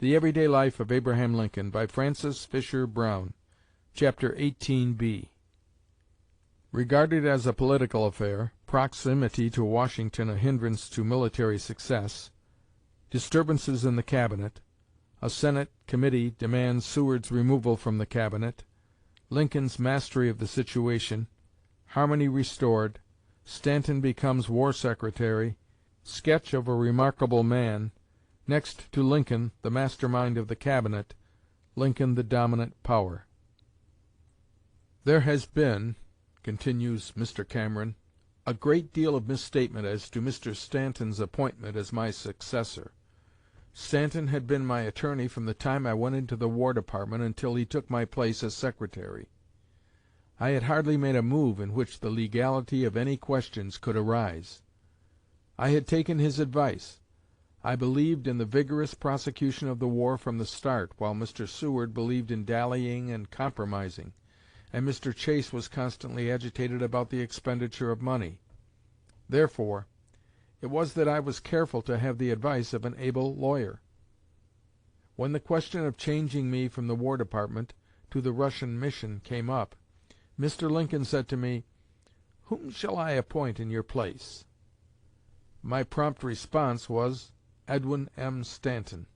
The Everyday Life of Abraham Lincoln, by Francis Fisher Browne. Chapter 18b. Regarded as a political affair, proximity to Washington a hindrance to military success, disturbances in the Cabinet, a Senate committee demands Seward's removal from the Cabinet, Lincoln's mastery of the situation, harmony restored, Stanton becomes War Secretary, sketch of a remarkable man, next to Lincoln, the mastermind of the Cabinet, Lincoln the dominant power. "There has been," continues Mr. Cameron, "a great deal of misstatement as to Mr. Stanton's appointment as my successor. Stanton had been my attorney from the time I went into the War Department until he took my place as Secretary. I had hardly made a move in which the legality of any questions could arise. I had taken his advice. I believed in the vigorous prosecution of the war from the start, while Mr. Seward believed in dallying and compromising, and Mr. Chase was constantly agitated about the expenditure of money. Therefore, it was that I was careful to have the advice of an able lawyer. When the question of changing me from the War Department to the Russian mission came up, Mr. Lincoln said to me, 'Whom shall I appoint in your place?' My prompt response was, 'Edwin M. Stanton.'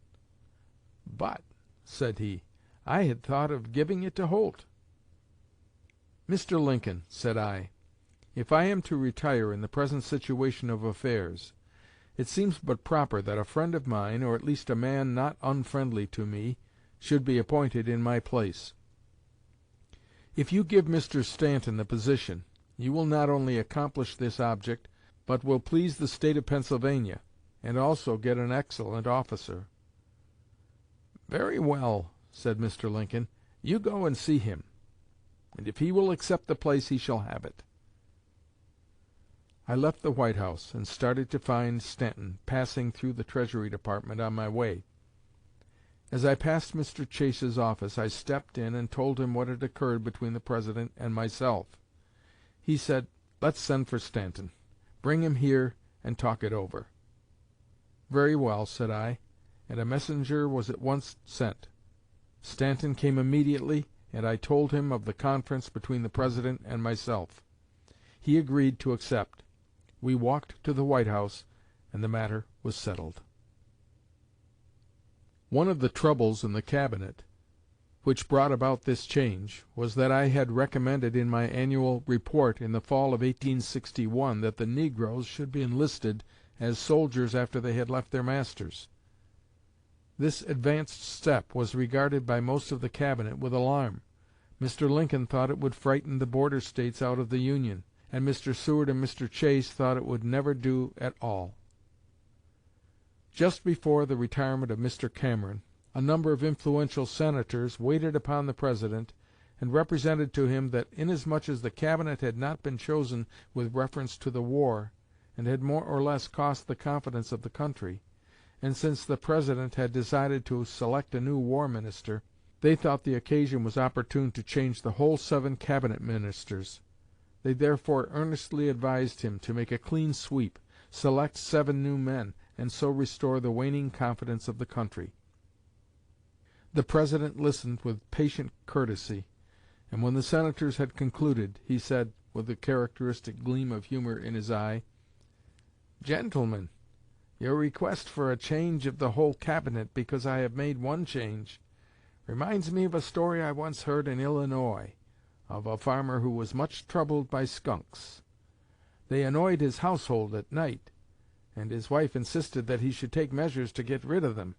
'But,' said he, 'I had thought of giving it to Holt.' 'Mr. Lincoln,' said I, 'if I am to retire in the present situation of affairs, it seems but proper that a friend of mine, or at least a man not unfriendly to me, should be appointed in my place. If you give Mr. Stanton the position, you will not only accomplish this object, but will please the State of Pennsylvania, and also get an excellent officer.' 'Very well,' said Mr. Lincoln, 'you go and see him, and if he will accept the place he shall have it.' I left the White House and started to find Stanton, passing through the Treasury Department on my way. As I passed Mr. Chase's office, I stepped in and told him what had occurred between the President and myself. He said, 'Let's send for Stanton. Bring him here and talk it over.' 'Very well,' said I, and a messenger was at once sent. Stanton came immediately, and I told him of the conference between the President and myself. He agreed to accept. We walked to the White House, and the matter was settled. One of the troubles in the Cabinet which brought about this change was that I had recommended in my annual report in the fall of 1861 that the negroes should be enlisted as soldiers after they had left their masters. This advanced step was regarded by most of the Cabinet with alarm. Mr. Lincoln thought it would frighten the border States out of the Union, and Mr. Seward and Mr. Chase thought it would never do at all. Just before the retirement of Mr. Cameron, a number of influential Senators waited upon the President and represented to him that inasmuch as the Cabinet had not been chosen with reference to the war, and had more or less cost the confidence of the country, and since the President had decided to select a new War Minister, they thought the occasion was opportune to change the whole 7 Cabinet Ministers. They therefore earnestly advised him to make a clean sweep, select 7 new men, and so restore the waning confidence of the country. The President listened with patient courtesy, and when the Senators had concluded, he said, with a characteristic gleam of humor in his eye, 'Gentlemen, your request for a change of the whole Cabinet because I have made one change reminds me of a story I once heard in Illinois of a farmer who was much troubled by skunks. They annoyed his household at night, and his wife insisted that he should take measures to get rid of them.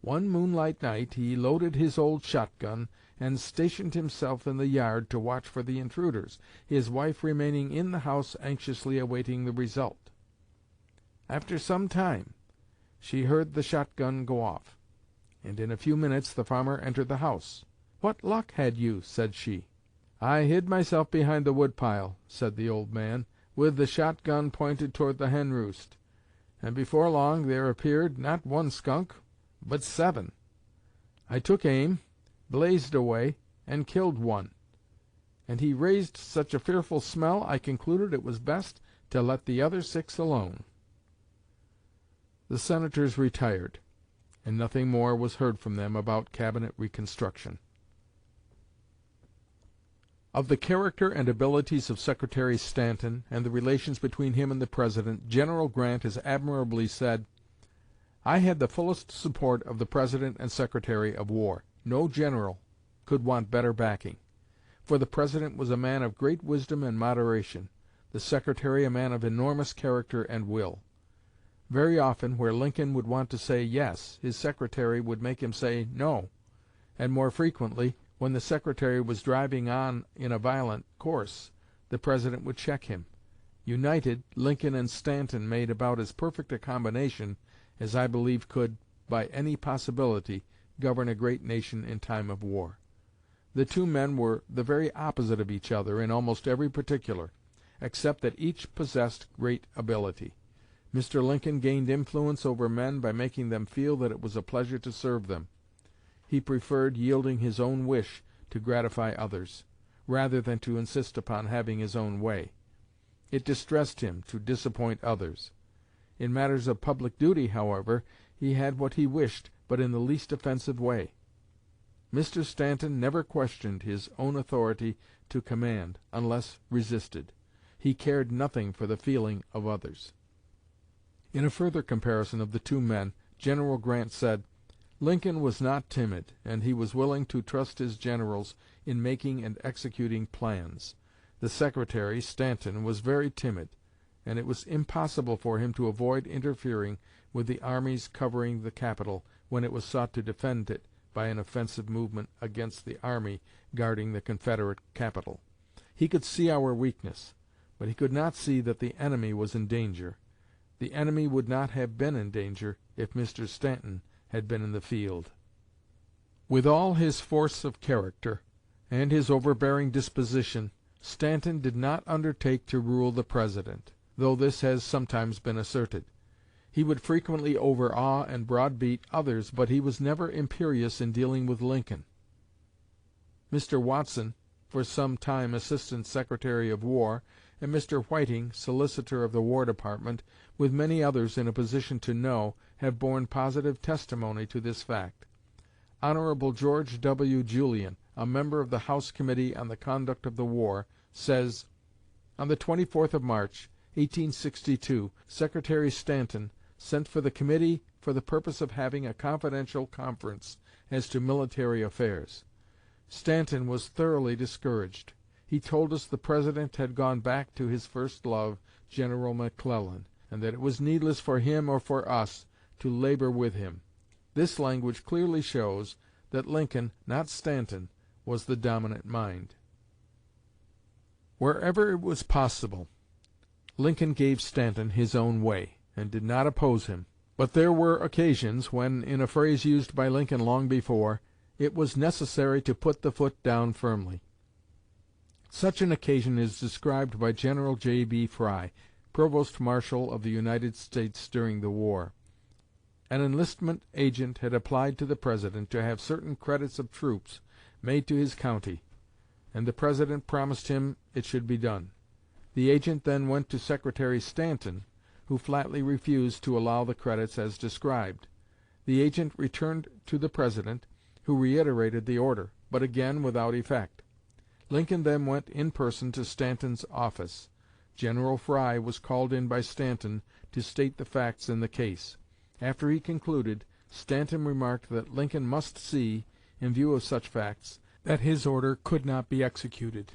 One moonlight night he loaded his old shotgun and stationed himself in the yard to watch for the intruders, his wife remaining in the house anxiously awaiting the result. After some time she heard the shotgun go off, and in a few minutes the farmer entered the house. 'What luck had you?' said she. 'I hid myself behind the woodpile,' said the old man, 'with the shotgun pointed toward the hen roost, and before long there appeared, not 1 skunk, but 7. I took aim, blazed away, and killed one, and he raised such a fearful smell I concluded it was best to let the other 6 alone.' The Senators retired, and nothing more was heard from them about Cabinet reconstruction. Of the character and abilities of Secretary Stanton, and the relations between him and the President, General Grant has admirably said, "I had the fullest support of the President and Secretary of War. No general could want better backing; for the President was a man of great wisdom and moderation, the Secretary a man of enormous character and will. Very often, where Lincoln would want to say 'yes,' his Secretary would make him say 'no,' and more frequently, when the Secretary was driving on in a violent course, the President would check him. United, Lincoln and Stanton made about as perfect a combination as I believe could, by any possibility, govern a great nation in time of war. The two men were the very opposite of each other in almost every particular, except that each possessed great ability. Mr. Lincoln gained influence over men by making them feel that it was a pleasure to serve them. He preferred yielding his own wish to gratify others, rather than to insist upon having his own way. It distressed him to disappoint others. In matters of public duty, however, he had what he wished, but in the least offensive way. Mr. Stanton never questioned his own authority to command, unless resisted. He cared nothing for the feeling of others." In a further comparison of the two men, General Grant said, "Lincoln was not timid, and he was willing to trust his generals in making and executing plans. The Secretary, Stanton, was very timid, and it was impossible for him to avoid interfering with the armies covering the capital when it was sought to defend it by an offensive movement against the army guarding the Confederate capital. He could see our weakness, but he could not see that the enemy was in danger. The enemy would not have been in danger if Mr. Stanton had been in the field." With all his force of character and his overbearing disposition, Stanton did not undertake to rule the President, though this has sometimes been asserted. He would frequently overawe and browbeat others, but he was never imperious in dealing with Lincoln. Mr. Watson, for some time Assistant Secretary of War, and Mr. Whiting, Solicitor of the War Department, with many others in a position to know, have borne positive testimony to this fact. Hon. George W. Julian, a member of the House Committee on the Conduct of the War, says, "On the 24th of March, 1862, Secretary Stanton sent for the committee for the purpose of having a confidential conference as to military affairs. Stanton was thoroughly discouraged. He told us the President had gone back to his first love, General McClellan, and that it was needless for him or for us to labor with him. This language clearly shows that Lincoln, not Stanton, was the dominant mind." Wherever it was possible, Lincoln gave Stanton his own way, and did not oppose him. But there were occasions when, in a phrase used by Lincoln long before, it was necessary to put the foot down firmly. Such an occasion is described by General J.B. Fry, Provost Marshal of the United States during the war. An enlistment agent had applied to the President to have certain credits of troops made to his county, and the President promised him it should be done. The agent then went to Secretary Stanton, who flatly refused to allow the credits as described. The agent returned to the President, who reiterated the order, but again without effect. Lincoln then went in person to Stanton's office. General Fry was called in by Stanton to state the facts in the case. After he concluded, Stanton remarked that Lincoln must see, in view of such facts, that his order could not be executed.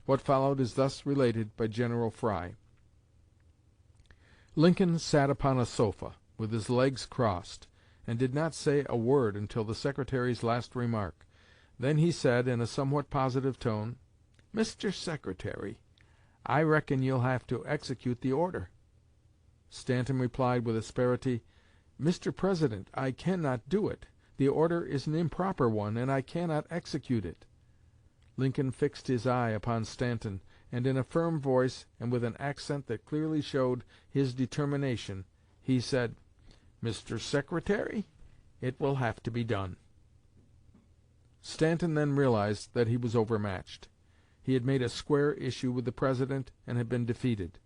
What followed is thus related by General Fry: "Lincoln sat upon a sofa, with his legs crossed, and did not say a word until the Secretary's last remark. Then he said, in a somewhat positive tone, 'Mr. Secretary, I reckon you'll have to execute the order.' Stanton replied with asperity, 'Mr. President, I cannot do it. The order is an improper one, and I cannot execute it.' Lincoln fixed his eye upon Stanton, and in a firm voice, and with an accent that clearly showed his determination, he said, 'Mr. Secretary, it will have to be done.' Stanton then realized that he was overmatched. He had made a square issue with the President and had been defeated.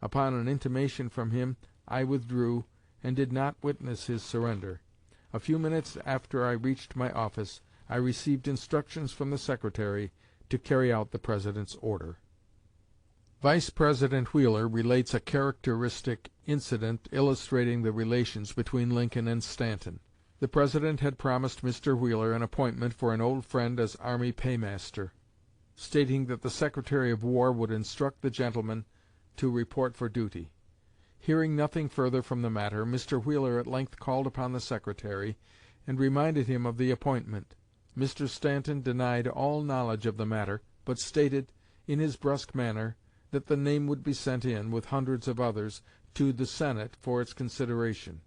Upon an intimation from him, I withdrew, and did not witness his surrender. A few minutes after I reached my office, I received instructions from the Secretary to carry out the President's order." Vice President Wheeler relates a characteristic incident illustrating the relations between Lincoln and Stanton. The President had promised Mr. Wheeler an appointment for an old friend as Army Paymaster, stating that the Secretary of War would instruct the gentleman to report for duty. Hearing nothing further from the matter, Mr. Wheeler at length called upon the Secretary, and reminded him of the appointment. Mr. Stanton denied all knowledge of the matter, but stated, in his brusque manner, that the name would be sent in, with hundreds of others, to the Senate for its consideration.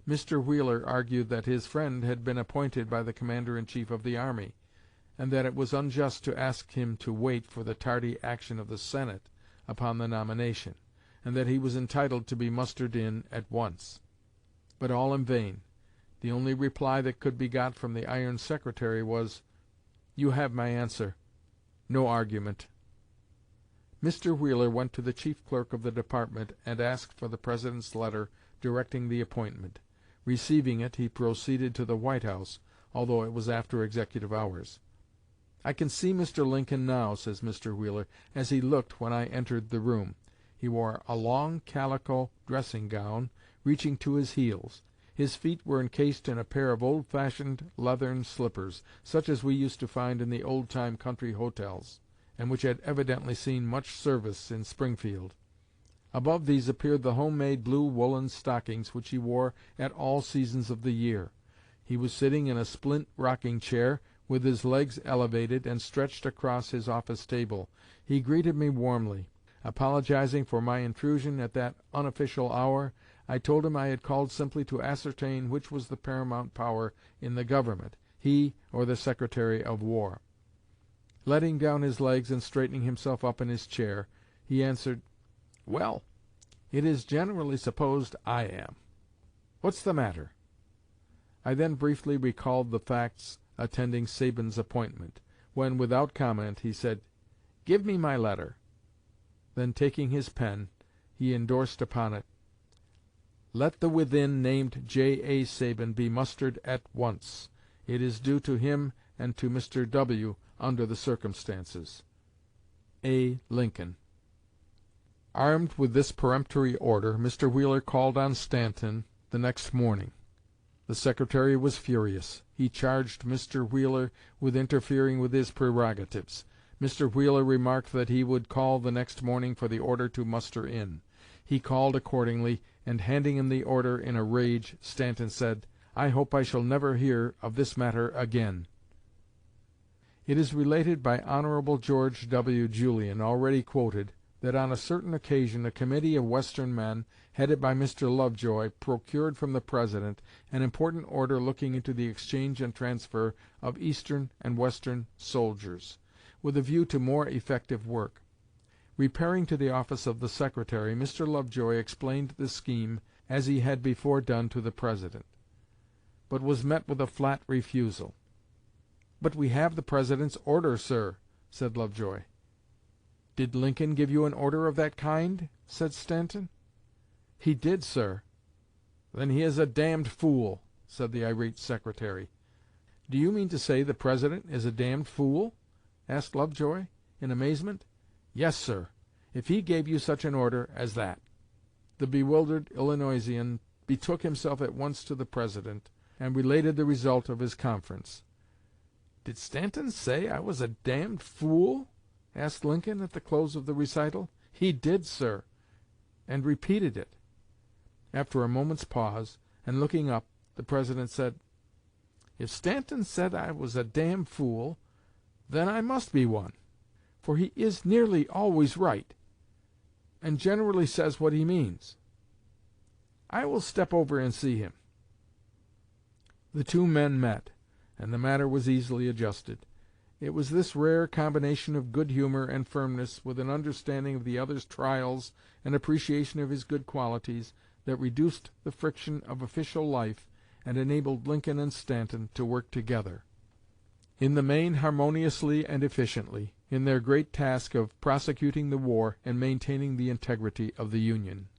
Mr. Wheeler argued that his friend had been appointed by the Commander-in-Chief of the army, and that it was unjust to ask him to wait for the tardy action of the Senate upon the nomination, and that he was entitled to be mustered in at once. But all in vain. The only reply that could be got from the iron Secretary was, "You have my answer. No argument." Mr. Wheeler went to the chief clerk of the department and asked for the President's letter directing the appointment. Receiving it, he proceeded to the White House, although it was after executive hours. "I can see Mr. Lincoln now," says Mr. Wheeler, "as he looked when I entered the room. He wore a long calico dressing-gown reaching to his heels. His feet were encased in a pair of old-fashioned leathern slippers, such as we used to find in the old-time country hotels, and which had evidently seen much service in Springfield. Above these appeared the home-made blue woolen stockings which he wore at all seasons of the year. He was sitting in a splint rocking-chair, with his legs elevated and stretched across his office table. He greeted me warmly. Apologizing for my intrusion at that unofficial hour, I told him I had called simply to ascertain which was the paramount power in the Government, he or the Secretary of War. Letting down his legs and straightening himself up in his chair, he answered, 'Well, it is generally supposed I am. What's the matter?' I then briefly recalled the facts attending Sabin's appointment, when, without comment, he said, 'Give me my letter.' Then, taking his pen, he endorsed upon it, 'Let the within named J.A. Sabin be mustered at once. It is due to him and to Mr. W. under the circumstances. A. Lincoln.'" Armed with this peremptory order, Mr. Wheeler called on Stanton the next morning. The Secretary was furious. He charged Mr. Wheeler with interfering with his prerogatives. Mr. Wheeler remarked that he would call the next morning for the order to muster in. He called accordingly, and handing him the order in a rage, Stanton said, "I hope I shall never hear of this matter again." It is related by Hon. George W. Julian, already quoted, that on a certain occasion a committee of Western men, headed by Mr. Lovejoy, procured from the President an important order looking into the exchange and transfer of Eastern and Western soldiers, with a view to more effective work. Repairing to the office of the Secretary, Mr. Lovejoy explained the scheme as he had before done to the President, but was met with a flat refusal. "But we have the President's order, sir," said Lovejoy. "Did Lincoln give you an order of that kind?" said Stanton. "He did, sir." "Then he is a damned fool," said the irate Secretary. "Do you mean to say the President is a damned fool?" asked Lovejoy, in amazement. "Yes, sir, if he gave you such an order as that." The bewildered Illinoisan betook himself at once to the President, and related the result of his conference. "Did Stanton say I was a damned fool?" asked Lincoln at the close of the recital. "He did, sir, and repeated it." After a moment's pause, and looking up, the President said, "If Stanton said I was a damned fool, then I must be one, for he is nearly always right, and generally says what he means. I will step over and see him." The two men met, and the matter was easily adjusted. It was this rare combination of good humor and firmness, with an understanding of the other's trials and appreciation of his good qualities, that reduced the friction of official life and enabled Lincoln and Stanton to work together, in the main harmoniously and efficiently, in their great task of prosecuting the war and maintaining the integrity of the Union.